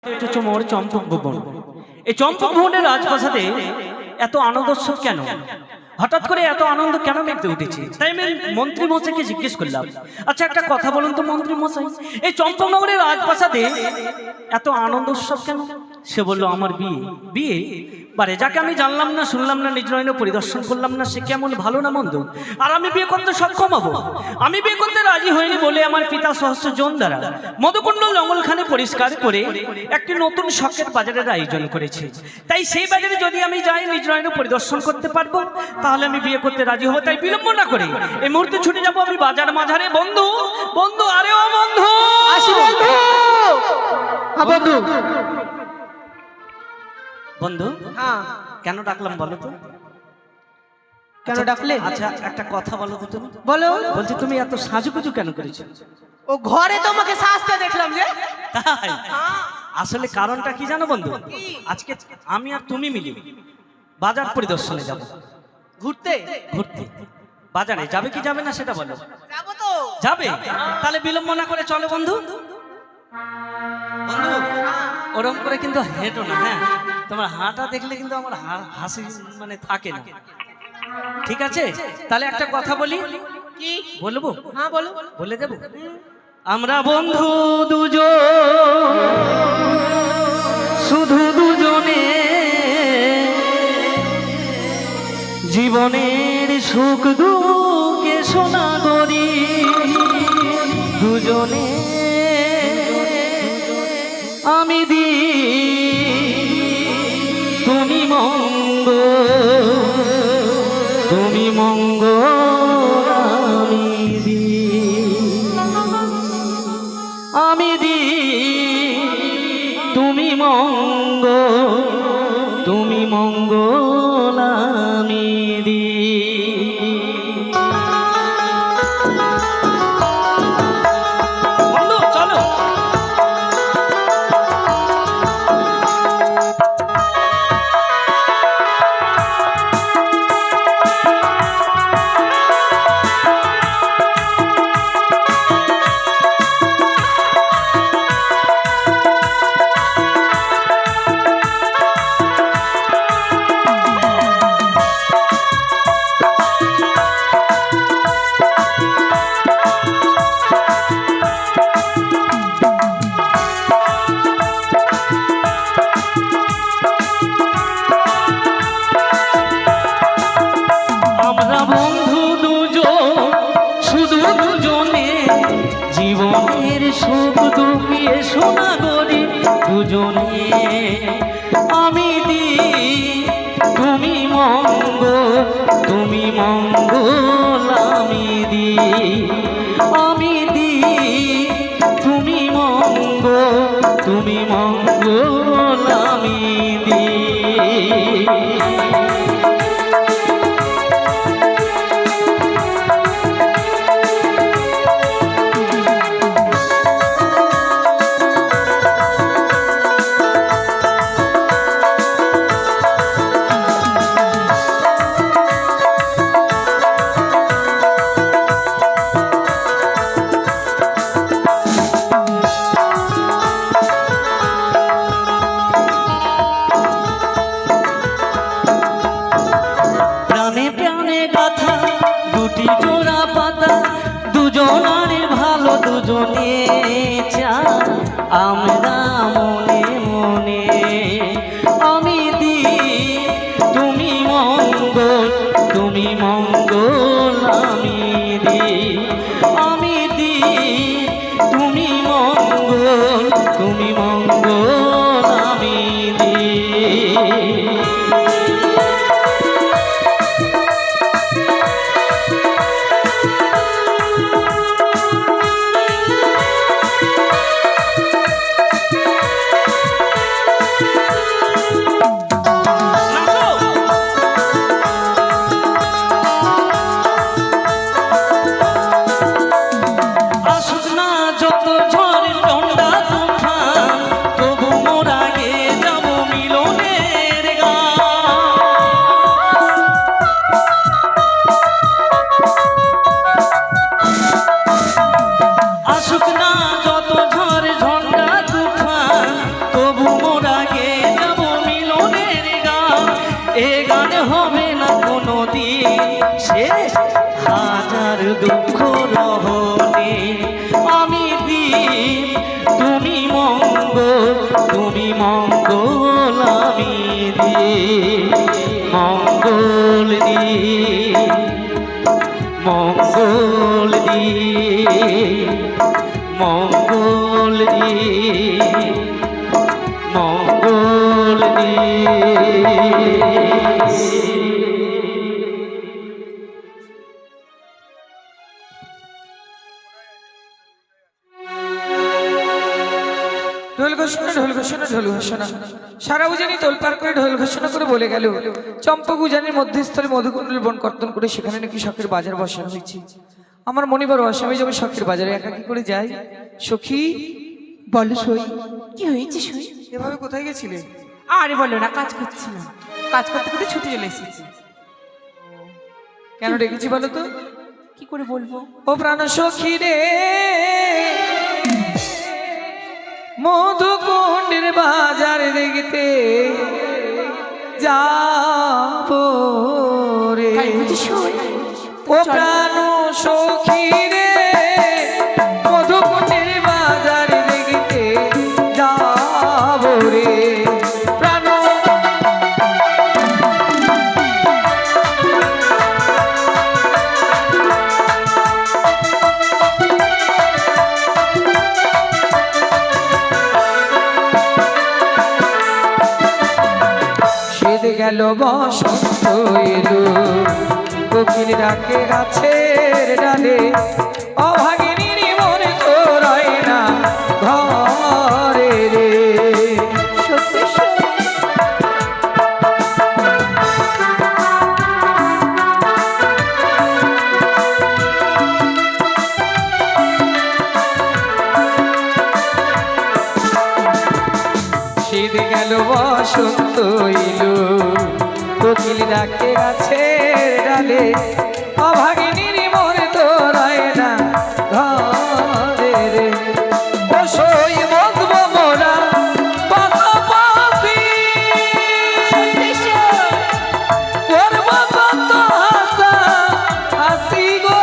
এটা হচ্ছে মোর চম্পক ভবন। এই চম্পক ভবনের রাজপ্রাসাদে এত আনন্দোৎসব কেন, হঠাৎ করে এত আনন্দ কেন মেতে উঠেছে? তাই আমি মন্ত্রী মশাইকে জিজ্ঞেস করলাম, আচ্ছা একটা কথা বলুন তো মন্ত্রী মশাই, এই চম্পকনগরের রাজপ্রাসাদে এত আনন্দ উৎসব কেন? সে বলল, আমার বিয়ে। বিয়ে? বারে, যাকে আমি জানলাম না, শুনলাম না, নিজ নয়নে পরিদর্শন করলাম না, সে কেমন, ভালো না মন্দ, আর আমি বিয়ে করতে সক্ষম হব? আমি বিয়ে করতে রাজি হইনি বলে আমার পিতা সহস্র জন দ্বারা মধুকুণ্ডল জঙ্গলখানে পরিষ্কার করে একটি নতুন শখের বাজারের আয়োজন করেছে। তাই সেই বাজারে যদি আমি যাই, নিজ নয়নে পরিদর্শন করতে পারবো, তাহলে আমি বিয়ে করতে রাজি হব। তাই বিলম্ব না করে এই মুহূর্তে ছুটে যাব আমি বাজার মাঝারে। বন্ধু, বন্ধু, আরে ও বন্ধু, আসি বন্ধু। হ্যাঁ বন্ধু। বন্ধু, হ্যাঁ কেন ডাকলাম বলো তো? কেন ডাকলে? আচ্ছা একটা কথা বলো তো, তুমি বলো। বলছি তুমি এত সাজুগুজু কেন করেছো? ও ঘরে তোমাকে সাজতে দেখলাম যে। তাই? আসলে কারণটা কি জানো বন্ধু? আজকে আমি আর তুমি মিলে বাজার পরিদর্শনে যাব। ঘুরতে? ঘুরতে বাজারে যাবে কি যাবে না সেটা বলো। যাবো তো। যাবে? তাহলে বিলম্ব না করে চলো বন্ধু। বন্ধু, ওরম করে কিন্তু হেঁটো না, হ্যাঁ? তোমার হাঁটা দেখলে কিন্তু আমার হাসি মানে থাকে না, ঠিক আছে? তাহলে একটা কথা বলি। কি বলবো? হ্যাঁ বলো। বলে দেবো। আমরা বন্ধু দুজন, শুধু দুজনে জীবনের সুখ দুঃখে সোনা করি, দুজনে আমি দি তুমি মঙ্গ, তুমি মঙ্গ আমি দি, আমি দি তুমি মঙ্গ, তুমি মঙ্গল আমি দি। বন্ধু চলো। জীবনের সুখ দুঃখে সোনা করি, দুজনে আমি দি তুমি মঙ্গ, তুমি মঙ্গল আমি দি, আমি দি তুমি মঙ্গ, তুমি মঙ্গল আমি দি। দুটি জোড়া পাতা, দুজনার ভালো, দুজনে চাই আমরা মনে মনে, আমি দি তুমি মঙ্গল, তুমি মঙ্গল আমি দি, আমি দি তুমি মঙ্গল, তুমি মঙ্গল আমি দি। যত ঝড় টন্ডা তুফান, তবু তবু মোরা গে যাব মিলনের গান, এ গান হবে না কোনো দিন শেষ। হাজার দুঃখ রহনে আমি দিন, তুমি মঙ্গল, তুমি মঙ্গল, আমি দিন মঙ্গল দিন, মঙ্গল দিন, মঙ্গল দিন, মঙ্গল দিন। ঢোল ঘোষণা, ঢোল ঘোষণা, ঢোল ঘোষণা। সারা উজানি তোলপাড় করে ঢোল ঘোষণা করে বলে গেল, চম্পক উজানির মধ্যস্থলে মধুকুণ্ডল বন কর্তন করে সেখানে নাকি শখের বাজার বসানো হয়েছে। আমার মনে বড় আশা, আমি যাবো শখের বাজারে, একা কি করে যাই? সখী বলো সই, কি হয়েছে সই? এভাবে কোথায় গেছিলে? আরে বলো না, কাজ করছি না, কাজ করতে করতে ছুটি চলে এসেছি। কেন ডেকেছি বলো তো? কি করে বলবো? ও প্রাণ সখী রে, মধুকুণ্ডের বাজার দেখতে যাবো রে। তাই বুঝি সই? ও প্রাণ সখী রে, মধুকুণ্ডের বাজার দেখতে যাবো রে। প্রাণ সেদ গেল বসন্ত এলো, কোকিল ডাকে গাছের ডালে, অভাগিনীর মনে তো রয় না ঘরে রে। সত্যি সই। শীত গেল বসন্ত এলো, কোকিল ডাকে গাছের ডালে, অভাগিনীর মনে তো রয় না ঘরে রে। ও সই বসবো মোরা পাশাপাশি, সত্যি সই। করবো কত হাসা হাসি গো।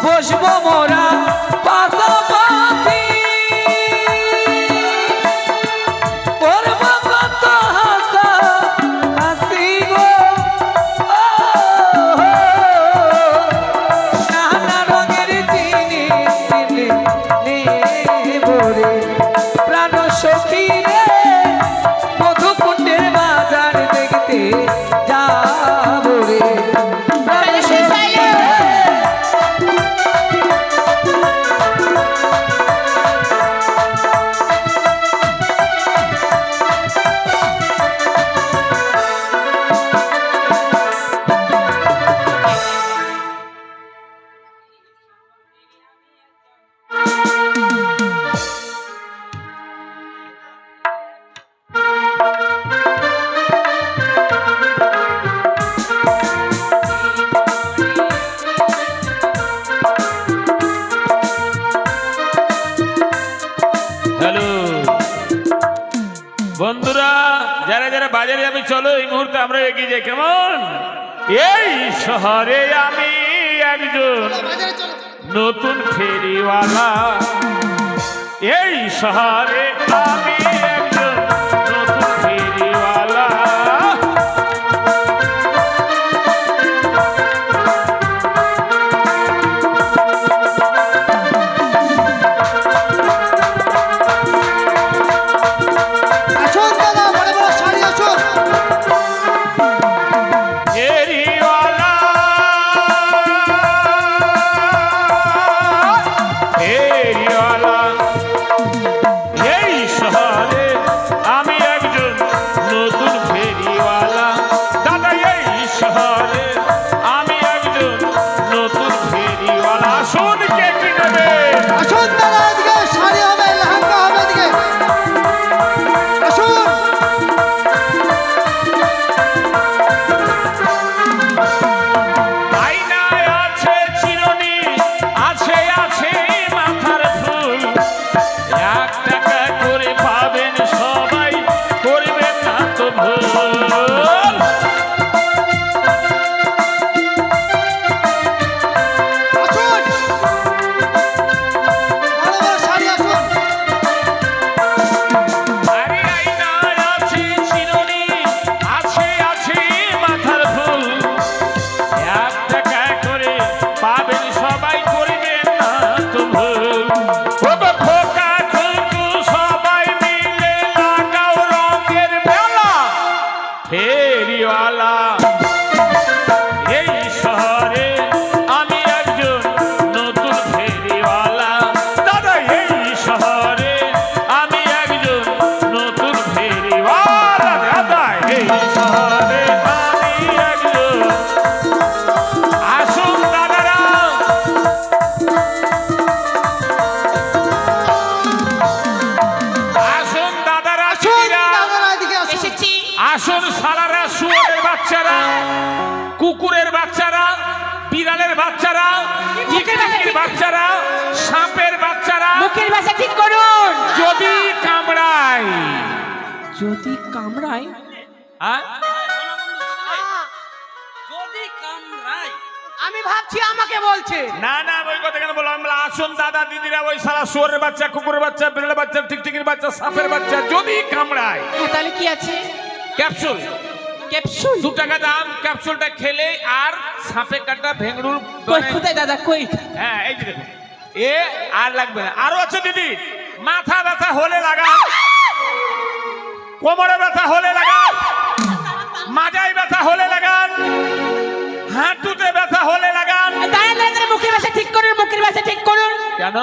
বসবো মোরা পাশাপাশি, করবো কত হাসা হাসি গো। নানা রঙের জিনিস কিনে নেবো রে। প্রাণ সখী রে, মধুকুণ্ডের বাজার দেখতে যাবো রে। প্রাণ সখী রে, হ্যালো বন্ধুরা, যারা যারা বাজারে যাবে চলো, এই মুহূর্তে আমরা এগিয়ে যাই। কেমন? এই শহরে আমি একজন নতুন ফেরিওয়ালা, এই শহরে আমি একজন নতুন ফেরিওয়ালা। আসুন দাদা, বড় বড় শাড়ি আসুন। ফেরিওয়ালা, ফেরিওয়ালা, এই শহর আসুন সালারা, শুয়োরের বাচ্চারা, কুকুরের বাচ্চারা, বিড়ালের বাচ্চারা, টিকটিকির বাচ্চারা, সাপের বাচ্চারা, মুখের ভাষা ঠিক করুন। যদি কামড়ায়, যদি কামড়ায়, হ্যাঁ? যদি কামড়ায়, আমি ভাবছি আমাকে বলছে। না না, ওই কথা কেন বললাম? আমরা আসুন দাদা দিদিরা, ওই সারা শুয়োরের বাচ্চা, কুকুরের বাচ্চা, বিড়ালের বাচ্চা, টিকটিকির বাচ্চা, সাপের বাচ্চা যদি কামড়ায়, হ্যাঁ, তাহলে কি আছে? Capsule, capsule. 2 টাকা দাম। ক্যাপসুলটা খেলে আর সাপে কাটা ভেঙড়ুর কই কোথায় দাদা, কই? হ্যাঁ, এই যে দেখুন, এ আর লাগবে না। আরো আছে দিদি, মাথা ব্যথা হলে লাগান, কোমরে ব্যথা হলে লাগান, মাজায় ব্যথা হলে লাগান, হাঁটুতে ব্যথা হলে লাগান। দাঁড়ান দাঁড়ান, মুখের ভাষা ঠিক করুন, মুখের ভাষা ঠিক করুন। কেন?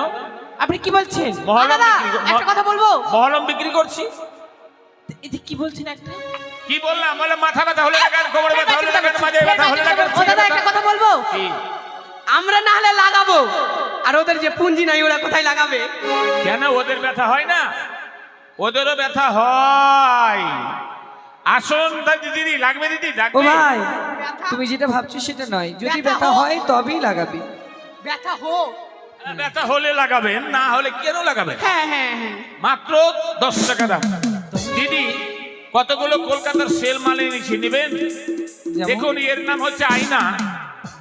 আপনি কি বলছেন? মহলম দাদা, বিক্রি কর- একটা কথা বলবো। মহলম বিক্রি করছি। এই যে কি বলছেন একটা? কি বললাম? বলে মাথা ব্যথা হলে লাগান, কোমরে ব্যথা হলে লাগান, মাজায় ব্যথা হলে লাগান। ও দাদা, একটা কথা বলবো। কি? আমরা না হলে লাগাবো, আর ওদের যে পুঁজি নাই ওরা কোথায় লাগাবে? কেন ওদের ব্যথা হয় না? ওদেরও ব্যথা হয়। আসুন দিদি, লাগবে দিদি, ও লাগবে। ভাই, তুমি যেটা ভাবছো সেটা নয়, যদি ব্যথা হয় তবেই লাগাবি। ব্যথা হোক। ব্যথা হলে লাগাবেন, না হলে কেন লাগাবেন? হ্যাঁ হ্যাঁ হ্যাঁ। মাত্র 10 টাকা দাম। দিদি, কতগুলো কলকাতার সেল মালে নিচে নেবেন? যেমন? দেখুন, এর নাম হচ্ছে আয়না,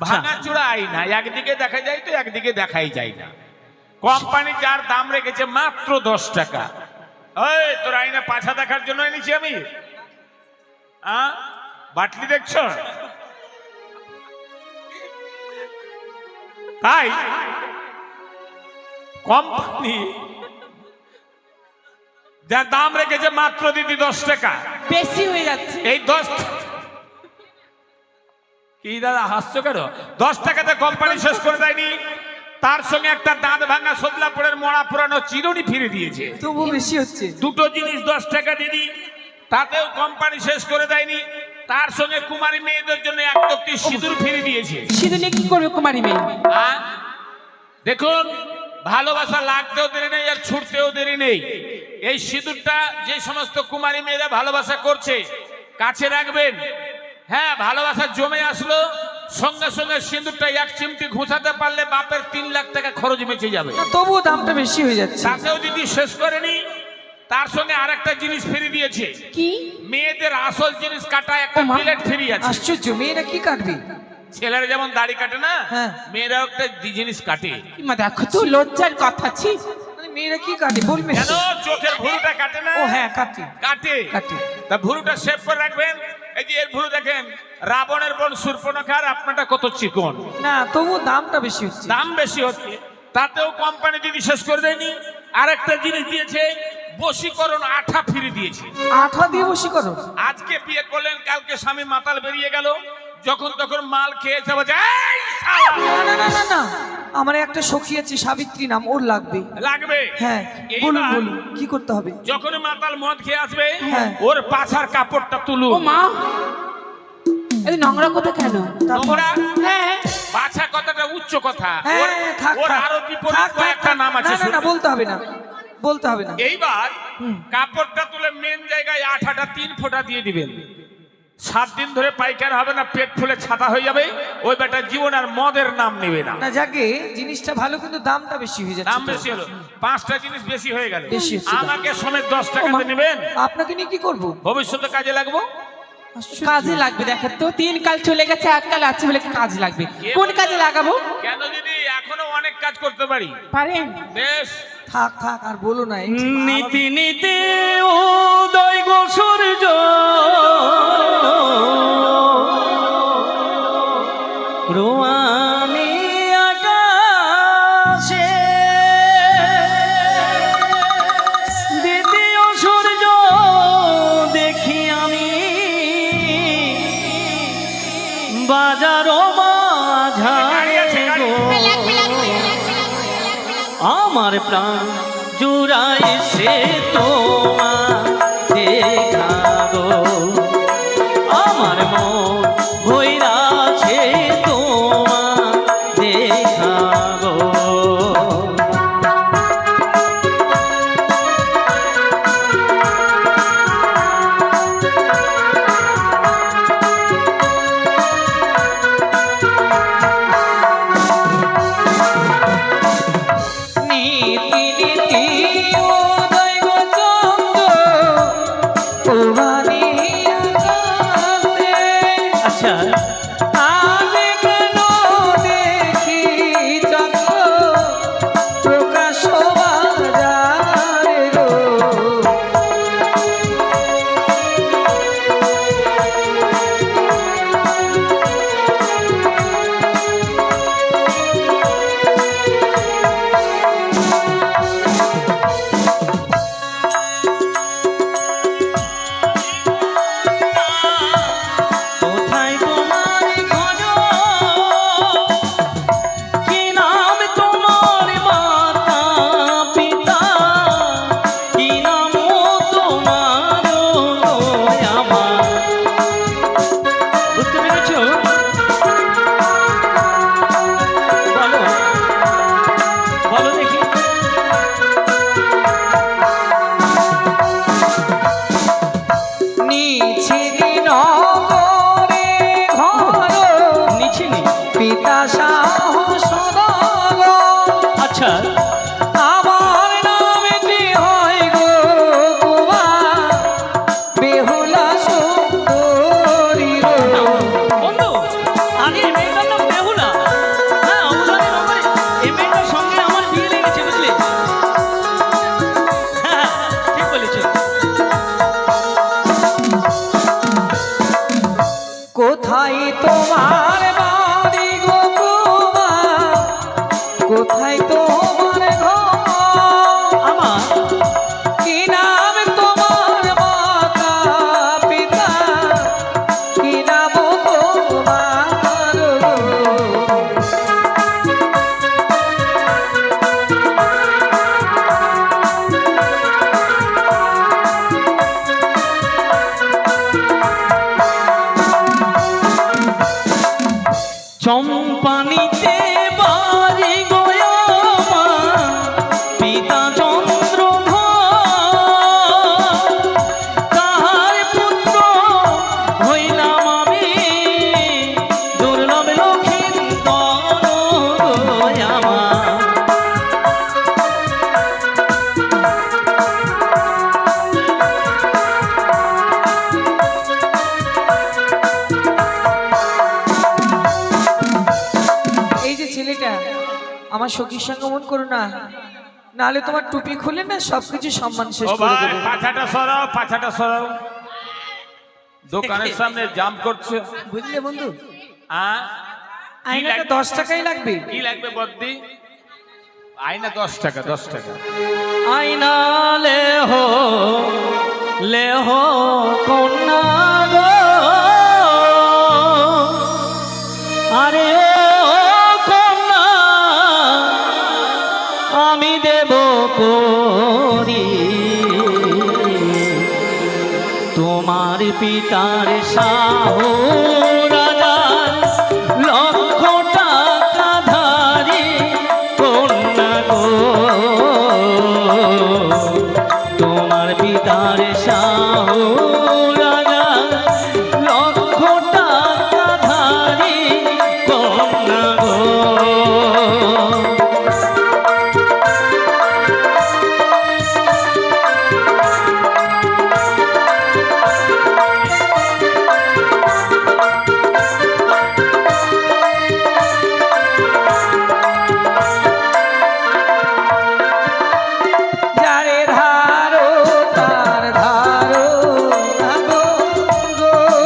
ভাঙাচোরা আয়না। একদিকে দেখা যায় তো একদিকে দেখাই যায় না। কোম্পানি যার দাম রেখেছে মাত্র 10 টাকা। ওই তোর আয়না পাছা দেখার জন্য এনেছি আমি? বাটলি দেখছ? তাই কোম্পানি যার দাম রেখেছে মাত্র দিদি 10 টাকা। বেশি হয়ে যাচ্ছে। এই 10 কি দাদা হাসছো কেন? 10 টাকাতে কোম্পানি শেষ করে দেয়নি, তার সঙ্গে একটা দাঁত ভাঙা সদলাপুরের মরা পুরানো চিরুনি ফিরে দিয়েছে। তবু বেশি হচ্ছে। দুটো জিনিস 10 টাকা দিদি, তাতেও কোম্পানি শেষ করে দেয়নি, তার সঙ্গে কুমারী মেয়েদের জন্য এক টুকটি সিঁদুর ফিরে দিয়েছে। সিঁদুর নিয়ে কি করবে কুমারী মেয়ে? দেখুন, ভালোবাসা লাগতেও দেরি নেই আর ছুটতেও দেরি নেই। এই সিঁদুরটা যে সমস্ত কুমারী মেয়েরা ভালোবাসা করছে কাছে রাখবেন। হ্যাঁ, ভালোবাসা জমে আসলো, সঙ্গে সঙ্গে সিঁদুরটা এক চিমটি ঘুষাতে পারলে বাপের 3 লাখ টাকা খরচ বেঁচে যাবে। না, তবুও দামটা বেশি হয়ে যাচ্ছে। তাতেও যদি শেষ করেনি, তার সঙ্গে আরেকটা জিনিস ফ্রি দিয়েছে। কি? মেয়েদের আসল জিনিস কাটা একটা ও মা, প্লেট ফ্রি আছে। আশ্চর্য, মেয়েরা কি কাটবি? ছেলেরা যেমন দাড়ি কাটে না, হ্যাঁ। মেয়েরাও একটা জিনিস কাটে। মা দেখো তো, লজ্জার কথা। ছি। মানে মেয়েরা কি কাটে বলবে? কেন? চোখের ভুরুটা কাটে না? ও হ্যাঁ, কাটে কাটে। কাটে। তা ভুরুটা সেভ করে রাখবেন। এই যে এর ভুরু দেখেন, রাবণের বোন শূর্পণখার আপনারটা কত চিকন। না, তবু দামটা বেশি হচ্ছে। দাম বেশি হচ্ছে, তাতেও কোম্পানি যদি শেষ করে দেয়নি, আরেকটা জিনিস দিয়েছে, বশীকরণ আঠা ফিরে দিয়েছে। আঠা দিয়ে বসি করো? আজকে বিয়ে করলেন, কালকে স্বামী মাতাল বেরিয়ে গেল, যখন তখন মাল খেয়েছে, বলছে এই শালা! না না না না না, আমার একটা সখী আছে সাবিত্রী নাম, ওর লাগবে। লাগবে। হ্যাঁ, এইবার বলুন বলুন কি করতে হবে? যখন মাতাল মদ খেয়ে আসবে, হ্যাঁ। ওর পাছার কাপড়টা তুলুন। ও মা, এই নোংরা কথা কেন? তারপর? নোংরা? হ্যাঁ। পাছা কথাটা উচ্চ কথা। হ্যাঁ, ওর- থাক ওর থাক, আরো থাক, বিপরীত থাক, কয়েকটা থাক। নাম আছে। না না না, শুনুন। বলতে হবে না, বলতে হবে না। এইবার কাপড়টা তুলে মেন জায়গায় আঠাটা 3 ফোঁটা দিয়ে দিবেন। 7 দিন ধরে পায়খানা হবে না, পেট ফুলে ছাতা হয়ে যাবে, ওই বেটা জীবন আর মদের নাম নেবে না। না যাকে, জিনিসটা ভালো কিন্তু দামটা বেশি হয়ে যাচ্ছে। দাম বেশি হলো, 5টা জিনিস বেশি হয়ে গেল। বেশি হচ্ছে দাম। আমাকে সমেত 10 ও মা, টাকাতে নেবেন, আপনাকে নিয়ে কি করবো? ভবিষ্যতে কাজে লাগবো। আশ্চর্য। কাজে লাগবে। দেখেন তো, 3 কাল চলে গেছে, 1 কাল আছে বলে কি কাজে লাগবে? কোন কাজে লাগাবো? কেন দিদি, এখনো অনেক কাজ করতে পারি। পারেন? বেশ, থাক থাক, আর বলো না। এই যে নীতি নীতি উদয় গো সূর্য, রোয়ানি আকাশে দ্বিতীয় সূর্য দেখি আমি, বাজার মাঝারে গো, আমার প্রাণ জুড়াই সে তোমার দেখাবো, আমার মন ভৈরাছে তোমার দেখাবো। চম্পানিতে বাড়ি গয়া পিতা চন্দ্রধর, তাহার পুত্র হইলাম আমি, দুর্লভ লক্ষিন্দর আমার। এই যে ছেলেটা আমার সখীর সঙ্গে মন করো না, নাহলে তোমার টুপি খুলে না সবকিছু সম্মান শেষ ও করে ভাই দেবো। পাছাটা সরাও, পাছাটা সরাও। দোকানের সামনে জাম করছে। বুঝলে বন্ধু, কি আইনাটা লাগবে? 10 টাকাই লাগবে। কি লাগবে বদ্দি? আয়না 10 টাকা, 10 টাকা। আইনা লেহ কন্যা গো, আরে ও কন্যা আমি দেব করি, তোমার পিতার সাহু রাজার লক্ষ টাকা ধারি কন্যা গো, তোমার পিতার সাহু রাজার লক্ষ টাকা ধারি কন্যা গো। যারে ধারো তার ধারো না গো,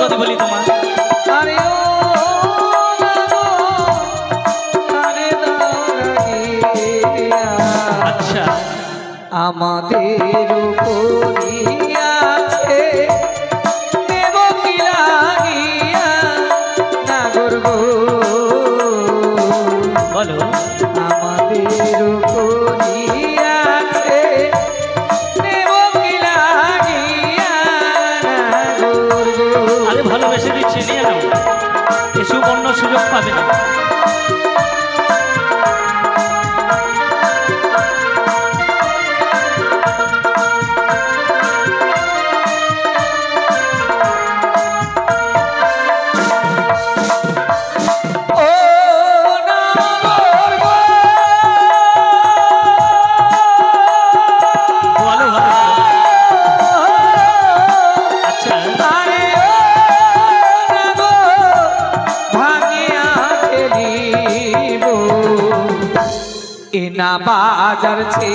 যদি বলি তোমার আরে ও না গো, আরে দাঁড়িয়া আচ্ছা আমাদের উপরিয়াছে দেব কি লাগিয়া নাগর গো, বলো আমাদের উপরিয়াছে দেব কি লাগিয়া নাগর গো। আরে ভালোবেসে দিচ্ছি, নিয়ে নাও, এ সুবর্ণ সুযোগ পাবে না। ও নাগর গো, বলো ভালো। আচ্ছা আরে ও নাগর ভাঙিয়া ফেলিব এ না বাজার ছে